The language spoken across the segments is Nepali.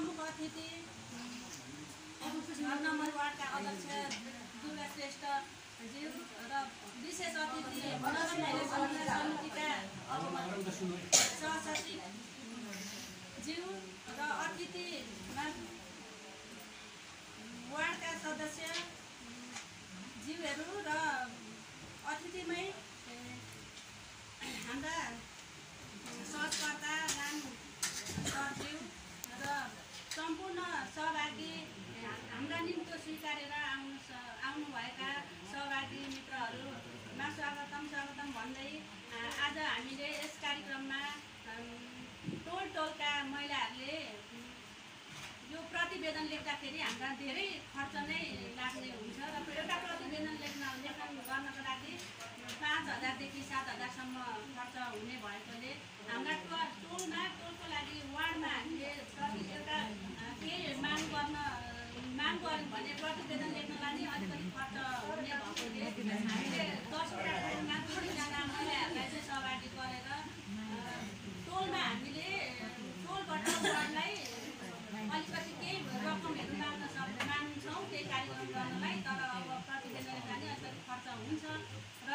प्रमुख अतिथि 6 नम्बर वार्डका अध्यक्ष दुर्गा श्रेष्ठ ज्यू र विशेष अतिथि समितिका सहसचिव ज्यू र अतिथि वार्डका सदस्य ज्यूहरू र अतिथिमै हाम्रा सहकर्ता राम सरज्यू र सम्पूर्ण सहभागी हाम्रा निम्तो स्वीकारेर आउनुभएका सहभागी मित्रहरूमा स्वागतम भन्दै आज हामीले यस कार्यक्रममा टोलका महिलाहरूले यो प्रतिवेदन लेख्दाखेरि हाम्रा धेरै खर्च नै लाग्ने हुन्छ र एउटा प्रतिवेदन लेखन गर्नको लागि 5,000 देखि 7,000सम्म खर्च हुने भएकोले हाम्रा टोलको लागि वार्डमा हामीले एउटा केही माग गऱ्यौँ भने प्रतिवेदन लेख्नलाई नै अलिकति खर्च हुने भएकोले हामीले 10वटा टोलमा 30जना महिलाहरूलाई चाहिँ सहभागी गरेर टोलमा हामीले टोलबाट वार्डलाई अलिकति केही रकमहरू माग्छौँ त्यही कार्यक्रम गर्नलाई। तर अब प्रतिवेदन लेख्दा अलिकति खर्च हुन्छ र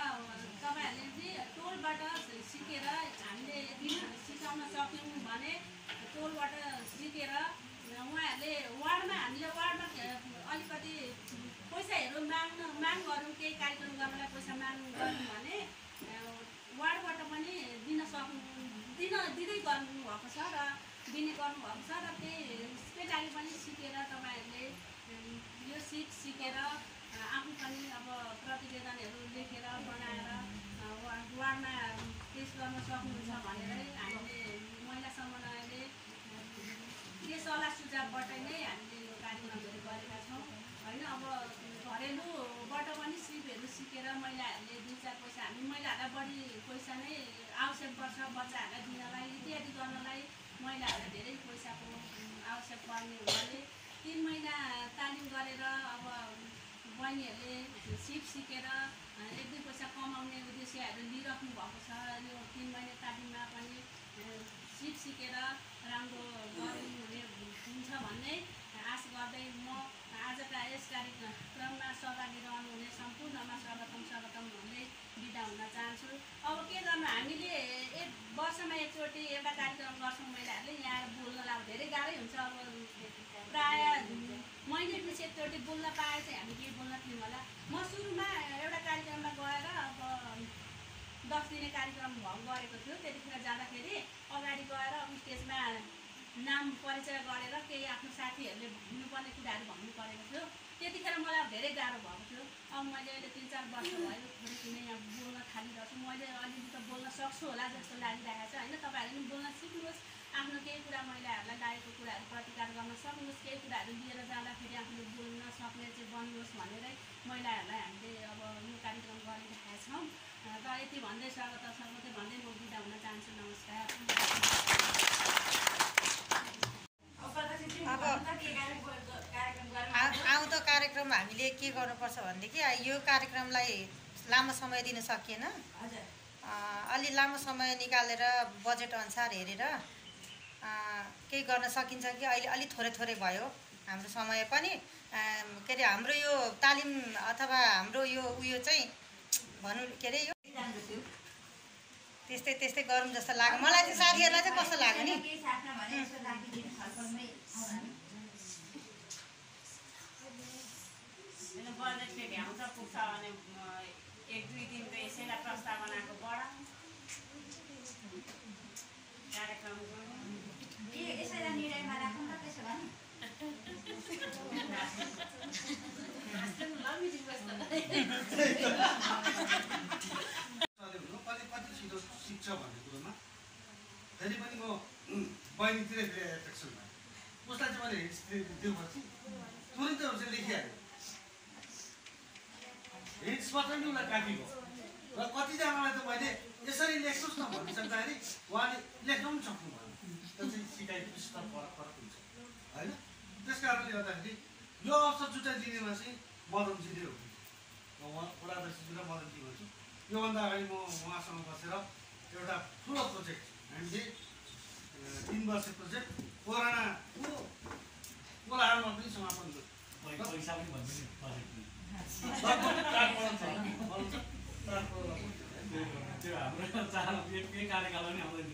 तपाईँहरूले चाहिँ टोलबाट सिकेर हामीले यदि सिकाउन सक्यौँ भने टोलबाट सिकेर उहाँहरूले हामीले वार्डमा अलिकति पैसाहरू माग गरौँ केही कार्यक्रम गर्नलाई पैसा माग गऱ्यौँ भने वार्डबाट पनि दिँदै गर्नुभएको छ र दिने गर्नुभएको छ र त्यसकै लागि पनि सिकेर तपाईँहरूले यो सिकेर आफू पनि अब प्रतिवेदनहरू लेखेर बनाएर वार्डमा पेस गर्न सक्नुहुन्छ भनेरै हामीले महिला समन्वयले के सल्लाह सुझावबाट नै हामीले यो कार्यक्रमहरू गरेका छौँ होइन। अब घरेलुबाट पनि सिपहरू सिकेर महिलाहरूले 2-4 पैसा हामी महिलाहरूलाई बढी पैसा नै आवश्यक पर्छ बच्चाहरूलाई दिनलाई इत्यादि गर्नलाई महिलाहरूलाई धेरै पैसाको आवश्यक पर्ने हुनाले 3 महिना तालिम गरेर अब बहिनीहरूले सिप सिकेर 1-2 पैसा कमाउने उद्देश्यहरू लिइराख्नु भएको छ। यो 3 महिना तालिममा पनि सिप सिकेर राम्रो गर्नुहुने हुन्छ भन्ने आश गर्दै म आजका यस कार्यक्रममा सहभागी रहनुहुने सम्पूर्णमा स्वागतम भन्दै बिदा हुन चाहन्छु। अब के गर्नु हामीले एक वर्षमा एकचोटि एउटा कार्यक्रम गर्छौँ महिलाहरूले यहाँ बोल्नलाई धेरै गाह्रै हुन्छ। अब प्रायः महिना पछि एकचोटि बोल्न पाए चाहिँ हामी केही बोल्न थियौँ होला। म सुरुमा एउटा कार्यक्रममा गएर अब 10 दिने कार्यक्रम गरेको थियो। त्यतिखेर जाँदाखेरि अगाडि गएर स्टेजमा नाम परिचय गरेर केही आफ्नो साथीहरूले भन्नुपर्ने कुराहरू भन्नु परेको थियो। त्यतिखेर मलाई धेरै गाह्रो भएको थियो। अब मैले अहिले 3-4 वर्ष भयो थोरै किन यहाँ बोल्न थालिरहेको छु। मैले अलिअलि त बोल्न सक्छु होला जस्तो लागिरहेको छ होइन। तपाईँहरूले पनि बोल्न सिक्नुहोस्, आफ्नो केही कुरा महिलाहरूलाई लागेको कुराहरू प्रतिकार गर्न सक्नुहोस्, केही कुराहरू लिएर जाँदाखेरि आफूले बोल्न सक्ने चाहिँ बन्नुहोस् भनेरै महिलाहरूलाई हामीले अब यो कार्यक्रम गरिरहेका छौँ। र यति भन्दै स्वागत भन्दै म बिदा हुन चाहन्छु। नमस्कार। अब आउँदो कार्यक्रम हामीले के गर्नुपर्छ भनेदेखि यो कार्यक्रमलाई लामो समय दिन सकिएन, अलि लामो समय निकालेर बजेट अनुसार हेरेर केही गर्न सकिन्छ कि अहिले अलि थोरै भयो हाम्रो समय पनि। के अरे हाम्रो यो तालिम अथवा हाम्रो यो उयो चाहिँ भनौँ के अरे यो त्यस्तै गरौँ जस्तो लाग्यो मलाई चाहिँ। साथीहरूलाई चाहिँ कस्तो लाग्यो नि? बजेटले भ्याउँछ पुग्छ भने 1-2 दिन त यसैलाई प्रस्तावनाको बढाउँ कार्यक्रम यसैलाई निर्णयमा राखौँ न त्यसो भने। कति छिटो सिक्छ भन्ने कुरोमा फेरि पनि म बहिनीतिरै फेरि एट्र्याक्सन भयो। उसलाई चाहिँ मैले हिन्ट्स दिनुपर्छ, तुरन्तै उसले लेखिहाल्यो। हिन्ट्सबाट नि उसलाई काफी भयो। र कतिजनालाई त मैले यसरी लेख्नुहोस् न भनिसक्दाखेरि उहाँले लेख्न पनि सक्नु भएन। त्यो चाहिँ सिकाइको स्तर फरक हुन्छ होइन। त्यस कारणले गर्दाखेरि यो अवसर जुटाइदिनेमा चाहिँ मदनजीले हो। उहाँ वडाध्यक्षजी र मदनजी भन्छु। योभन्दा अगाडि म उहाँसँग बसेर एउटा ठुलो प्रोजेक्ट हामीले 3 वर्ष प्रोजेक्ट कोरोनाको पैसा पनि भन्छु नि त्यो हाम्रो चार यही कार्यकालमा नि आउँदैन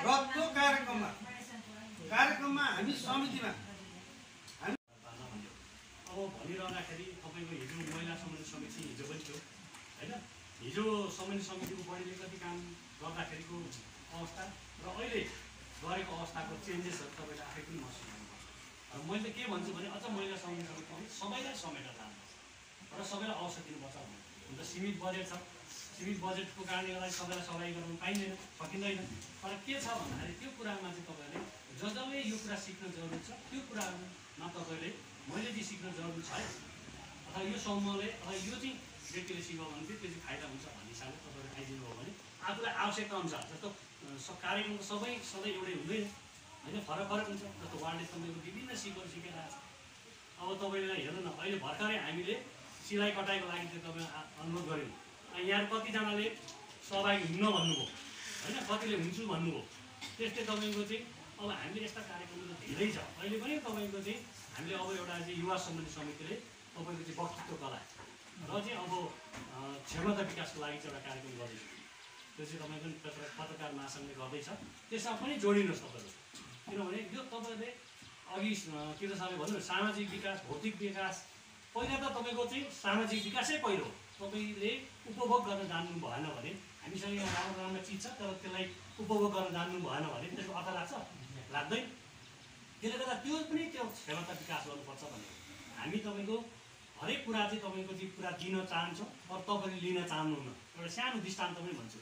र त्यो कार्यक्रममा हामी समितिमा अब भनिरहँदाखेरि तपाईँको हिजो महिला सम्बन्धी समिति हिजो पनि थियो होइन हिजो सम्बन्धी समितिको बढीले कति काम गर्दाखेरिको अवस्था र अहिले गरेको अवस्थाको चेन्जेसहरू तपाईँले आफै पनि महसुस गर्नुपर्छ र मैले के भन्छु भने अझ महिला सम्बन्धी समिति सबैलाई समेटेर लानुपर्छ र सबैलाई अवसर दिनुपर्छ हुन त सीमित बजेट छ सीमित बजेटको कारणले गर्दा सबैलाई सफाइ गर्नु पाइँदैन सकिँदैन तर के छ भन्दाखेरि त्यो कुरामा चाहिँ तपाईँले जसले यो कुरा सिक्न जरुरी छ त्यो कुरामा तपाईँले मैले चाहिँ सिक्न जरुरी छ है अथवा यो समूहले अथवा यो चाहिँ व्यक्तिले सिक्यो भने चाहिँ त्यो चाहिँ फाइदा हुन्छ भन्ने हिसाबले तपाईँले आइदिनु हो भने आफूलाई आवश्यकता अनुसार जस्तो कार्यक्रम त सबै सधैँ एउटै हुँदैन होइन फरक फरक हुन्छ जस्तो वार्डले तपाईँको विभिन्न सिपहरू सिकाइरहेको छ अब तपाईँलाई हेर्नु न अहिले भर्खरै हामीले सिलाइ कटाइको लागि चाहिँ तपाईँ अनुरोध गऱ्यौँ यहाँ कतिजनाले सहभागी हुन्न भन्नुभयो होइन कतिले हुन्छु भन्नुभयो त्यस्तै तपाईँको चाहिँ अब हामीले यस्ता कार्यक्रमहरू धेरै छ अहिले पनि तपाईँको चाहिँ हामीले अब एउटा चाहिँ युवा सम्बन्धी समितिले तपाईँको चाहिँ वक्तृत्व कला र चाहिँ अब क्षमता विकासको लागि चाहिँ एउटा कार्यक्रम गर्दैछ त्यो चाहिँ तपाईँको पत्रकार महासङ्घले गर्दैछ त्यसमा पनि जोडिनुहोस् तपाईँहरू किनभने यो तपाईँले अघि किरण सरले भन्नु सामाजिक विकास भौतिक विकास पहिला त तपाईँको चाहिँ सामाजिक विकासै पहिलो तपाईँले उपभोग गर्न जान्नु भएन भने हामीसँग यहाँ राम्रो राम्रो चिज छ तर त्यसलाई उपभोग गर्न जान्नु भएन भने त्यसको अर्थ लाग्छ लाग्दैन त्यसले गर्दा त्यो पनि त्यो क्षमता विकास गर्नुपर्छ भने हामी तपाईँको हरेक कुरा चाहिँ तपाईँको चाहिँ कुरा दिन चाहन्छौँ तर तपाईँले लिन चाहनुहुन्न एउटा सानो दृष्टान्त पनि भन्छु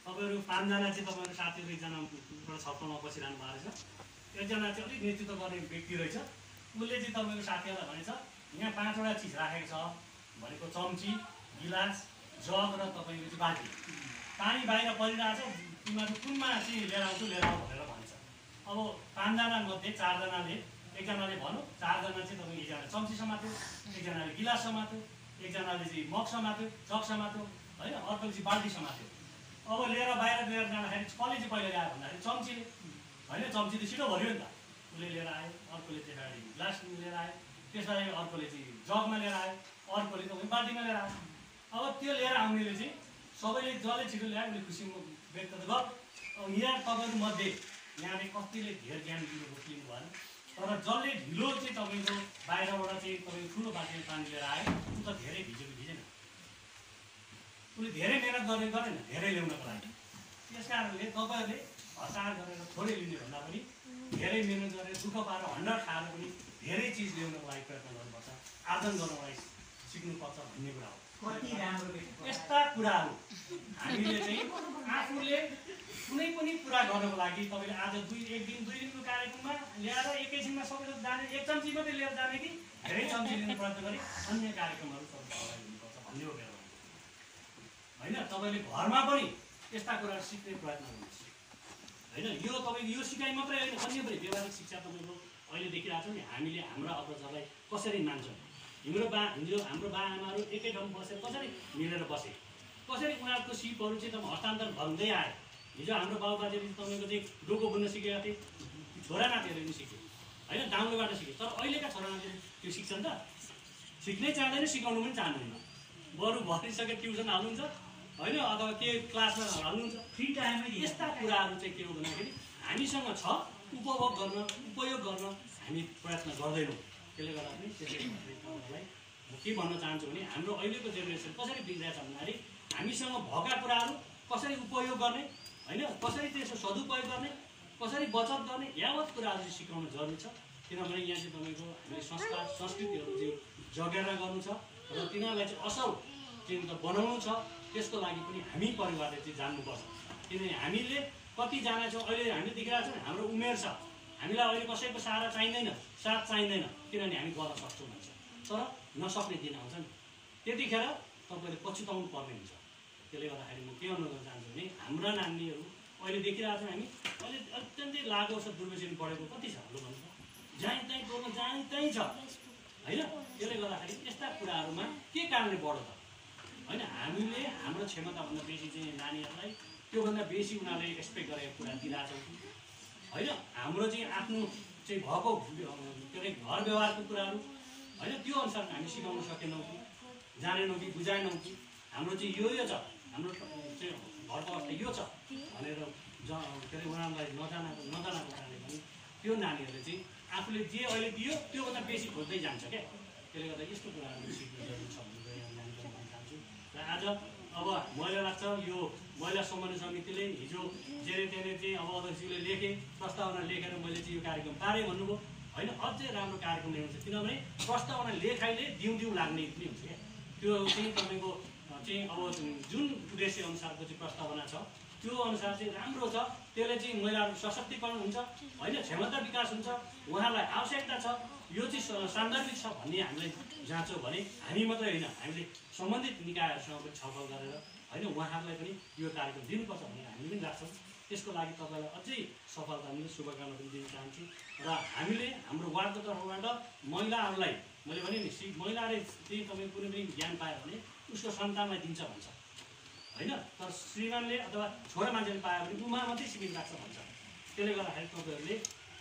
तपाईँहरू 5 जना चाहिँ तपाईँहरू साथीहरू एकजना एउटा छलफलमा बसिरहनु भएको रहेछ एकजना चाहिँ अलिक नेतृत्व गर्ने व्यक्ति रहेछ उसले चाहिँ तपाईँको साथीहरूलाई भनेछ यहाँ 5वटा चिज राखेको छ भनेको चम्ची गिलास जग र तपाईँको चाहिँ बाल्टी पानी बाहिर परिरहेको छ तिमीहरू कुनमा चाहिँ लिएर आउँछु लिएर आऊ भनेर भन्छ अब 5 जना मध्ये 4 जनाले एकजनाले भन्यो 4 जना चाहिँ तपाईँको एकजनाले चम्ची समात्यो एकजनाले गिलास समात्यो एकजनाले चाहिँ मग समात्यो जग समात्यो होइन अर्कोले चाहिँ बाल्टी समात्यो अब लिएर बाहिर लिएर जाँदाखेरि कसले चाहिँ पहिला ल्यायो भन्दाखेरि चम्चीले होइन चम्ची त छिटो भर्यो नि त उसले लिएर आयो अर्कोले त्यसरी ग्लास लिएर आयो त्यसलाई अर्कोले चाहिँ जगमा लिएर आयो अर्कोले तपाईँ बाल्टीमा लिएर आयो अब त्यो लिएर आउनेले चाहिँ सबैले जसले छिटो ल्यायो उसले खुसी व्यक्त त गर अब यहाँ तपाईँहरू मध्ये यहाँले कतिले धेरै ज्ञान दिनु भएन तर जसले ढिलो चाहिँ तपाईँको बाहिरबाट चाहिँ तपाईँको ठुलो बाल्टीमा पानी लिएर आयो ऊ त धेरै भिजेन उसले धेरै मेहनत गरेन धेरै ल्याउनको लागि त्यस कारणले तपाईँहरूले हतार गरेर थोरै लिने भन्दा पनि धेरै मेहनत गरेर दुःख पाएर हन्डर खाएर पनि धेरै चिज ल्याउनको लागि प्रयत्न गर्नुपर्छ आर्जन गर्नको लागि सिक्नुपर्छ भन्ने कुरा हो यस्ता कुराहरू हामीले चाहिँ आफूले कुनै पनि कुरा गर्नको लागि तपाईँले आज 1 दिन 2 दिनको कार्यक्रममा ल्याएर एकैछिनमा सबैले जाने 1 चम्ची मात्रै लिएर जाने कि धेरै चम्ची लिने प्रयत्न गरी अन्य कार्यक्रमहरू सहभागी हुनुपर्छ भन्ने हो मेरो होइन तपाईँले घरमा पनि यस्ता कुराहरू सिक्ने प्रयत्न गर्नुहोस् होइन यो तपाईँको यो सिकाइ मात्रै होइन अन्य पनि व्यवहारिक शिक्षा तपाईँको अहिले देखिरहेको छ नि हामीले हाम्रा अग्रजहरूलाई कसरी मान्छौँ हाम्रो बाआमाहरू एकै ठाउँमा बसेर कसरी मिलेर बसे कसरी उनीहरूको सिपहरू चाहिँ तपाईँ हस्तान्तरण भन्दै आयो हिजो हाम्रो बाबुबाजेले तपाईँको चाहिँ डोको बुन्न सिकेका थिए छोरा नातिहरूले पनि सिक्यो होइन डाउनलोबाट सिक्यो तर अहिलेका छोरा नातिले त्यो सिक्छन् त सिक्नै चाहँदैन सिकाउनु पनि चाहनुहुन्न बरु भनिसकेर ट्युसन हाल्नुहुन्छ होइन अथवा के क्लासमा हाल्नुहुन्छ फ्री टाइममै यस्ता कुराहरू चाहिँ के हो भन्दाखेरि हामीसँग छ उपभोग गर्न उपयोग गर्न हामी प्रयत्न गर्दैनौँ त्यसले गर्दा पनि त्यसलाई म के भन्न चाहन्छु भने हाम्रो अहिलेको जेनेरेसन कसरी बिग्रिरहेको छ भन्दाखेरि हामीसँग भएका कुराहरू कसरी उपयोग गर्ने होइन कसरी त्यसको सदुपयोग गर्ने कसरी बचत गर्ने यावत कुराहरू चाहिँ सिकाउनु जरुरी छ किनभने यहाँ चाहिँ तपाईँको हामीले संस्कार संस्कृतिहरू चाहिँ जगेर गर्नु छ र तिनीहरूलाई चाहिँ असल चाहिँ बनाउनु छ त्यसको लागि पनि हामी परिवारले चाहिँ जान्नुपर्छ किनभने हामीले कतिजना छौँ अहिले हामीले देखिरहेको छौँ हाम्रो उमेर छ हामीलाई अहिले कसैको सहारा चाहिँदैन साथ चाहिँदैन किनभने हामी गर्न सक्छौँ भन्छ तर नसक्ने दिन आउँछ नि त्यतिखेर तपाईँले पछुताउनु पर्ने हुन्छ त्यसले गर्दाखेरि म के अनुरोध गर्न चाहन्छु भने हाम्रा नानीहरू अहिले देखिरहेको छौँ हामी अहिले अत्यन्तै लागु छ दुर्व्यसनी बढेको कति छ हाम्रो भन्छ जहीँ तहीँ टोलमा जहीँ तहीँ छ होइन त्यसले गर्दाखेरि यस्ता कुराहरूमा के कारणले बढ्यो त होइन हामीले हाम्रो क्षमताभन्दा बेसी चाहिँ नानीहरूलाई त्योभन्दा बेसी उनीहरूले एक्सपेक्ट गरेको कुरा दिइरहेछौँ होइन हाम्रो चाहिँ आफ्नो चाहिँ भएको के अरे घर व्यवहारको कुराहरू होइन त्यो अनुसार हामी सिकाउन सकेनौँ कि जानेनौँ कि बुझाएनौँ कि हाम्रो चाहिँ यो छ हाम्रो चाहिँ घरको अवस्था यो छ भनेर के अरे उनीहरूलाई नजानाको कारणले पनि त्यो नानीहरूले चाहिँ आफूले जे अहिले दियो त्योभन्दा बेसी खोज्दै जान्छ क्या। त्यसले गर्दा यस्तो कुराहरू सिक्नु जरुरी छ भनेर नानीलाई भन्न चाहन्छु। र आज अब मलाई लाग्छ यो महिला समन्वय समितिले हिजो जेरे तेरे चाहिँ अब अध्यक्षले लेखे प्रस्तावना लेखेर मैले चाहिँ यो कार्यक्रम पारेँ भन्नुभयो होइन। अझै राम्रो कार्यक्रम ल्याउँछ किनभने प्रस्तावना लेखाइले दिउँ लाग्ने पनि हुन्छ क्या। त्यो चाहिँ तपाईँको चाहिँ अब जुन उद्देश्य अनुसारको चाहिँ प्रस्तावना छ त्यो अनुसार चाहिँ राम्रो छ। त्यसले चाहिँ महिलाहरू सशक्तिकरण हुन्छ होइन, क्षमता विकास हुन्छ, उहाँलाई आवश्यकता छ, यो चाहिँ सान्दर्भिक छ भन्ने हामीलाई जाँचो भने हामी मात्रै होइन हामीले सम्बन्धित निकायहरूसँग पनि छलफल गरेर होइन उहाँहरूलाई पनि यो कार्यक्रम दिनुपर्छ भन्ने हामी पनि लाग्छौँ। त्यसको लागि तपाईँलाई अझै सफलता पनि शुभकामना पनि दिन चाहन्छु। र हामीले हाम्रो वार्डको तर्फबाट महिलाहरूलाई मैले भने नि महिलाले चाहिँ तपाईँको कुनै पनि ज्ञान पायो भने उसको सन्तानलाई दिन्छ भन्छ होइन, तर श्रीमानले अथवा छोरा मान्छेले पायो भने उमा मात्रै सिकिन लाग्छ भन्छ। त्यसले गर्दाखेरि तपाईँहरूले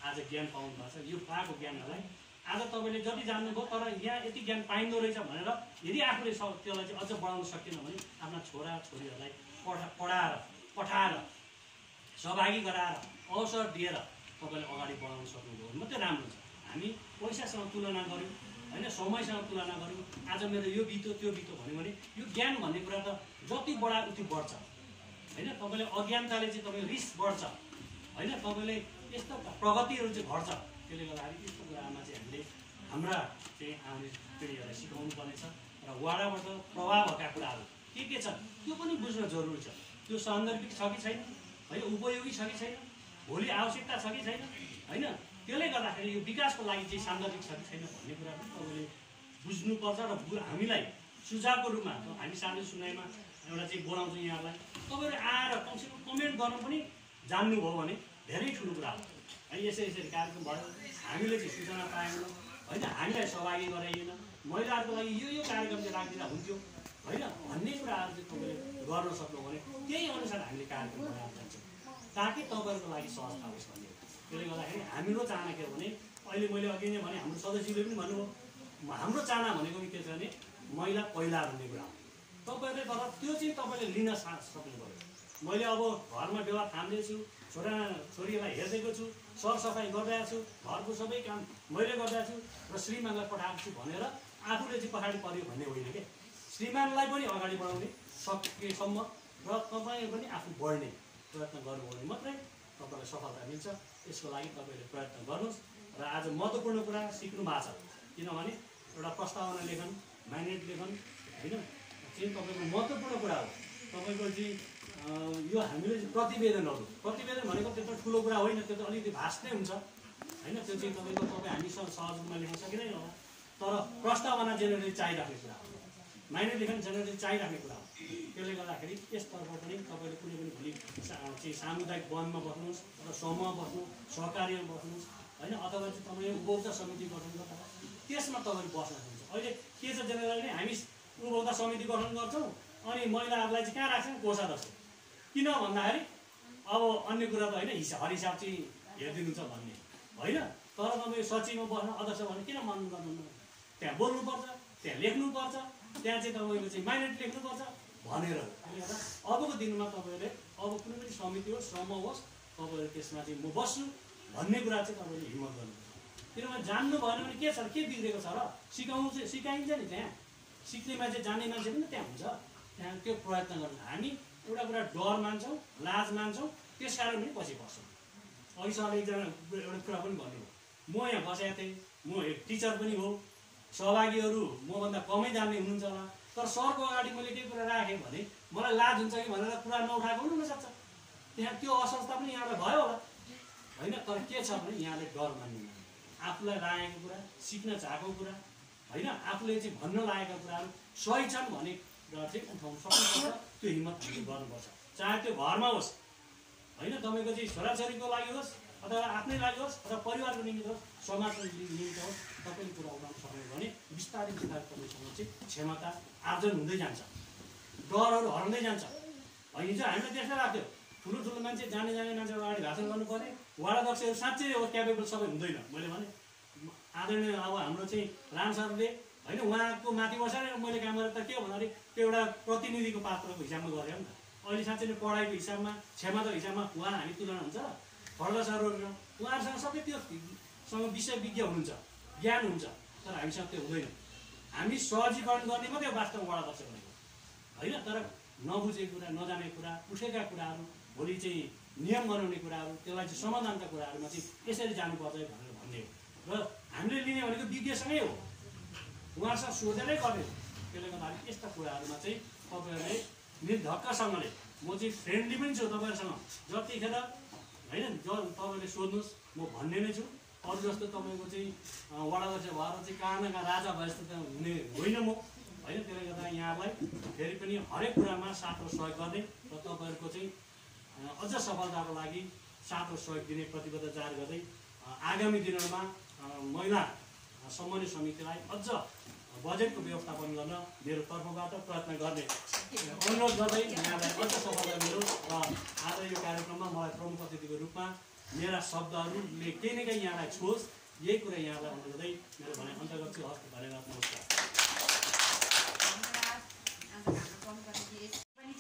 आज ज्ञान पाउनु भएको छ। यो पाएको ज्ञानहरूलाई आज तपाईँले जति जान्नुभयो तर यहाँ यति ज्ञान पाइँदो रहेछ भनेर यदि आफूले त्यसलाई चाहिँ अझ बढाउन सकेन भने आफ्ना छोरा छोरीहरूलाई पठाएर सहभागी गराएर अवसर दिएर तपाईँले अगाडि बढाउन सक्नुभयो भने मात्रै राम्रो छ। हामी पैसासँग तुलना गऱ्यौँ होइन, समयसँग तुलना गऱ्यौँ, आज मेरो यो बित्यो त्यो बित्यो भन्यो भने यो ज्ञान भन्ने कुरा त जति बढायो उति बढ्छ होइन। तपाईँले अज्ञानताले चाहिँ तपाईँको रिस बढ्छ होइन, तपाईँले यस्तो प्रगतिहरू चाहिँ घट्छ। त्यसले गर्दाखेरि यस्तो कुरामा चाहिँ हामीले हाम्रा चाहिँ आउने पिँढीहरूलाई सिकाउनु पर्नेछ र वाडाबाट प्रभाव भएका कुराहरू के छ त्यो पनि बुझ्न जरुरी छ। त्यो सान्दर्भिक छ कि छैन होइन, उपयोगी छ कि छैन, भोलि आवश्यकता छ कि छैन होइन। त्यसले गर्दाखेरि यो विकासको लागि चाहिँ सान्दर्भिक छ कि छैन भन्ने कुरा पनि तपाईँले बुझ्नुपर्छ। र हामीलाई सुझावको रूपमा हामी सानो सुनाइमा एउटा चाहिँ बोलाउँछौँ यहाँलाई, तपाईँहरू आएर कमसेकम कमेन्ट गर्न पनि जान्नुभयो भने धेरै ठुलो कुरा हो है। यसरी कार्यक्रम भयो, हामीले चाहिँ सूचना पाएनौँ होइन, हामीलाई सहभागी गराइएन, महिलाहरूको लागि यो कार्यक्रम चाहिँ राखिदिँदा हुन्थ्यो होइन भन्ने कुराहरू चाहिँ तपाईँले गर्न सक्नुभयो भने त्यही अनुसार हामीले कार्यक्रम बनाएर जान्छौँ ताकि तपाईँहरूको लागि सहजता होस् भन्ने। त्यसले गर्दाखेरि हाम्रो चाहना के हो भने अहिले मैले अघि नै भने हाम्रो सदस्यले पनि भन्नुभयो हाम्रो चाहना भनेको के छ भने महिला पहिला भन्ने कुरा हो। तपाईँहरूले तर त्यो चाहिँ तपाईँले लिन सक्नु पऱ्यो। मैले अब घरमा व्यवहार थाम्दैछु, छोरा छोरीलाई हेर्दैको छु, सरसफाइ गरिरहेको छु, घरको सबै काम मैले गरिरहेको छु र श्रीमानलाई पठाएको छु भनेर आफूले चाहिँ पछाडि पर्यो भन्ने होइन कि श्रीमानलाई पनि अगाडि बढाउने सकेसम्म र तपाईँ पनि आफू बढ्ने प्रयत्न गर्नुभयो भने मात्रै तपाईँलाई सफलता मिल्छ। यसको लागि तपाईँले प्रयत्न गर्नुहोस्। र आज महत्त्वपूर्ण कुरा सिक्नु भएको छ किनभने एउटा प्रस्तावना लेखन म्यान्डेट लेखन होइन चाहिँ तपाईँको महत्त्वपूर्ण कुरा हो। तपाईँको चाहिँ यो हामीले प्रतिवेदनहरू प्रतिवेदन भनेको त्यत्रो ठुलो कुरा होइन, त्यो त अलिकति भास्ट नै हुन्छ होइन। त्यो चाहिँ तपाईँको हामीसँग सहज रूपमा लेख्न सकिँदैन होला, तर प्रस्तावना जेनरली चाहिराख्ने कुरा हो, म्यान्डेट लेखन जेनरली चाहिराख्ने कुरा हो। त्यसले गर्दाखेरि यसतर्फ पनि तपाईँले कुनै पनि भोलि चाहिँ सामुदायिक वनमा बस्नुहोस् अथवा समूहमा बस्नु, सहकार्यमा बस्नुहोस् होइन, अथवा चाहिँ तपाईँले उपभोक्ता समिति गठन गर्दा त्यसमा तपाईँले बस्न सक्नुहुन्छ। अहिले के छ जेनरली नै हामी उपभोक्ता समिति गठन गर्छौँ अनि महिलाहरूलाई चाहिँ कहाँ राख्छौँ कोषाध्यक्ष, किन भन्दाखेरि अब अन्य कुरा त होइन हरिसाब चाहिँ हेरिदिनुहुन्छ भन्ने होइन। तर तपाईँ सचिवमा बस्न अध्यक्ष भने किन मन गर्नु, त्यहाँ बोल्नुपर्छ, त्यहाँ लेख्नुपर्छ, त्यहाँ चाहिँ तपाईँको चाहिँ माइनेट लेख्नुपर्छ भनेर हो। त्यसले गर्दा अबको दिनमा तपाईँले अब कुनै पनि समिति होस् समूह होस् तपाईँले त्यसमा चाहिँ म बस्छु भन्ने कुरा चाहिँ तपाईँले हिम्मत गर्नुपर्छ। किनभने जान्नु भएन भने के छ के बिग्रेको छ र सिकाउनु चाहिँ सिकाइन्छ नि, त्यहाँ सिक्ने मान्छे जान्ने मान्छे पनि त्यहाँ हुन्छ, त्यहाँ त्यो प्रयत्न गर्नु। हामी एउटा कुरा डर मान्छौँ, लाज मान्छौँ, त्यस कारण पनि पछि बस्छौँ। अघि सरले एकजना एउटा कुरा पनि भन्नुभयो, म यहाँ बसेको थिएँ, म टिचर पनि हो, सहभागीहरू मभन्दा कमै जान्ने हुनुहुन्छ होला, तर सरको अगाडि मैले केही कुरा राखेँ भने मलाई लाज हुन्छ कि भनेर कुरा नउठाएको पनि हुनसक्छ, त्यहाँ त्यो असहजता पनि यहाँलाई भयो होला होइन। तर के छ भने यहाँले डर मान्नु, आफूलाई लागेको कुरा, सिक्न चाहेको कुरा होइन, आफूले चाहिँ भन्न लागेका कुराहरू सही छन् भने चाहिँ उठाउनु सक्नुपर्छ। त्यो हिम्मत हामीले गर्नुपर्छ, चाहे त्यो घरमा होस् होइन, तपाईँको चाहिँ छोराछोरीको लागि होस् अथवा आफ्नै लागि होस् अथवा परिवारको निमित्त होस्, समाजको निमित्त होस्, तपाईँले कुरा उठाउनु सक्नु भने बिस्तारै बिस्तारै तपाईँसँग चाहिँ क्षमता आर्जन हुँदै जान्छ, डरहरू हराउँदै जान्छ। हिजो हामीलाई त्यस्तै लाग्थ्यो ठुलो मान्छे जाने मान्छे अगाडि भाषण गर्नु पर्ने, वडा अध्यक्षहरू साँच्चै अब क्यापेबल सबै हुँदैन। मैले भने आदरणीय अब हाम्रो चाहिँ राम सरले होइन उहाँको माथि बसेर मैले काम गरेर त के हो भन्दाखेरि त्यो एउटा प्रतिनिधिको पात्रको हिसाबमा गरेँ नि त। अहिले साँच्चै नै पढाइको हिसाबमा क्षमताको हिसाबमा उहाँ हामी तुलना हुन्छ फर्दा सरहरू उहाँहरूसँग सबै त्योसँग विषय विज्ञ हुनुहुन्छ, ज्ञान हुन्छ, तर हामीसँग त्यो हुँदैन। हामी सहजीकरण गर्ने मात्रै वास्तवमा वडा अध्यक्ष भनेको होइन। तर नबुझेको कुरा, नजानेको कुरा, उठेका कुराहरू, भोलि चाहिँ नियम बनाउने कुराहरू, त्यसलाई चाहिँ समाधानका कुराहरूमा चाहिँ यसरी जानुपर्छ भनेर भन्ने हो। र हामीले लिने भनेको विज्ञसँगै हो, उहाँसँग सोधेरै गर्ने हो। त्यसले गर्दाखेरि यस्ता कुराहरूमा चाहिँ तपाईँहरूले निर्धक्कसँगले, म चाहिँ फ्रेन्डली पनि छु तपाईँहरूसँग, जतिखेर होइन तपाईँले सोध्नुहोस् म भन्ने नै छु। अरू जस्तो तपाईँको चाहिँ वडा अध्यक्ष भएर चाहिँ कहाँ न कहाँ राजा भए जस्तो हुने होइन म होइन। त्यसले गर्दा यहाँलाई फेरि पनि हरेक कुरामा साथ र सहयोग गर्ने र तपाईँहरूको चाहिँ अझ सफलताको लागि साथ र सहयोग दिने प्रतिबद्धता जाहेर गर्दै आगामी दिनहरूमा महिला समन्वय समितिलाई अझ बजेटको व्यवस्थापन गर्न मेरो तर्फबाट प्रयत्न गर्ने अनुरोध गर्दै यहाँलाई अझ सफलता मिलोस्। र आज यो कार्यक्रममा मलाई प्रमुख अतिथिको रूपमा मेरा शब्दहरूले केही न केही यहाँलाई छोस्, यही कुरा यहाँलाई अनुरोध गर्दै मेरो भनाइ अन्त गर्छु। हस्, धन्यवाद, नमस्कार।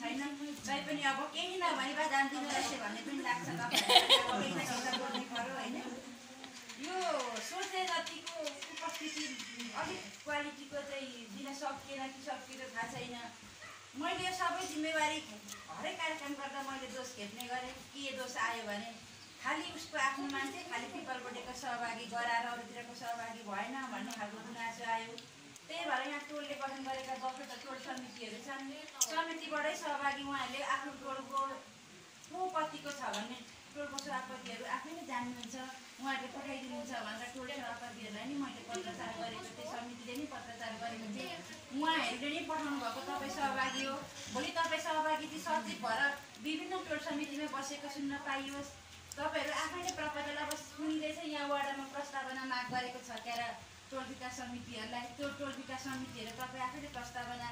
छैन तै पनि अब केही नभने बा जान्दिनु रहेछ भन्ने पनि लाग्छ तपाईँलाई होइन। यो सोचे जतिको उपस्थिति अलिक क्वालिटीको चाहिँ दिन सकिएन कि सकिएर थाहा छैन। मैले यो सबै जिम्मेवारी हरेक कार्यक्रम गर्दा मैले दोष खेप्ने गरेँ। के दोष आयो भने खालि उसको आफ्नो मान्छे खालि पिपलबोटेको सहभागी गराएर अरूतिरको सहभागी भएन भन्ने खालको गुनासो आयो। त्यही भएर यहाँ टोलले गठन गरेका 10वटा टोल समितिहरू छन्। समितिबाटै सहभागी उहाँहरूले आफ्नो टोलको को कतिको छ भन्ने टोलको सभापतिहरू आफै नै जान्नुहुन्छ, उहाँहरूले पठाइदिनुहुन्छ भनेर टोल सभापतिहरूलाई नि मैले पत्रचार गरेको थिएँ, समितिले नै पत्रचार गरेको थिएँ। उहाँहरूले नै पठाउनु भएको तपाईँ सहभागी हो। भोलि तपाईँ सहभागी चाहिँ सचिव भएर विभिन्न टोल समितिमा बसेको सुन्न पाइयोस्। तपाईँहरू आफैले प्रपोजल अब सुनिँदैछ यहाँ वार्डमा प्रस्तावना माग गरेको छ त्यहाँ टोल विकास समितिहरूलाई, त्यो टोल विकास समितिहरू तपाईँ आफैले प्रस्तावना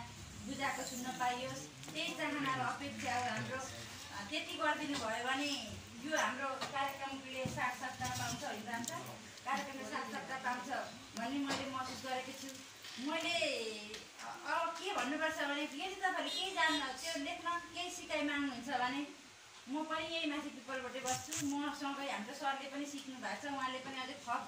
बुझाएको सुन्न पाइयोस्। त्यही चाहना र अपेक्षा हो हाम्रो। त्यति गरिदिनु भयो भने यो हाम्रो कार्यक्रमले सार्थकता पाउँछ होइन जान्छ, कार्यक्रमले सार्थकता पाउँछ भन्ने मैले महसुस गरेको छु। मैले अब के भन्नुपर्छ भने यदि तपाईँहरूले केही जान्न, त्यो लेख्न केही सिकाइ माग्नुहुन्छ भने म पनि यही माथि पिपलबाटै बस्छु। मसँगै हाम्रो सरले पनि सिक्नु भएको छ, उहाँले पनि अझै थप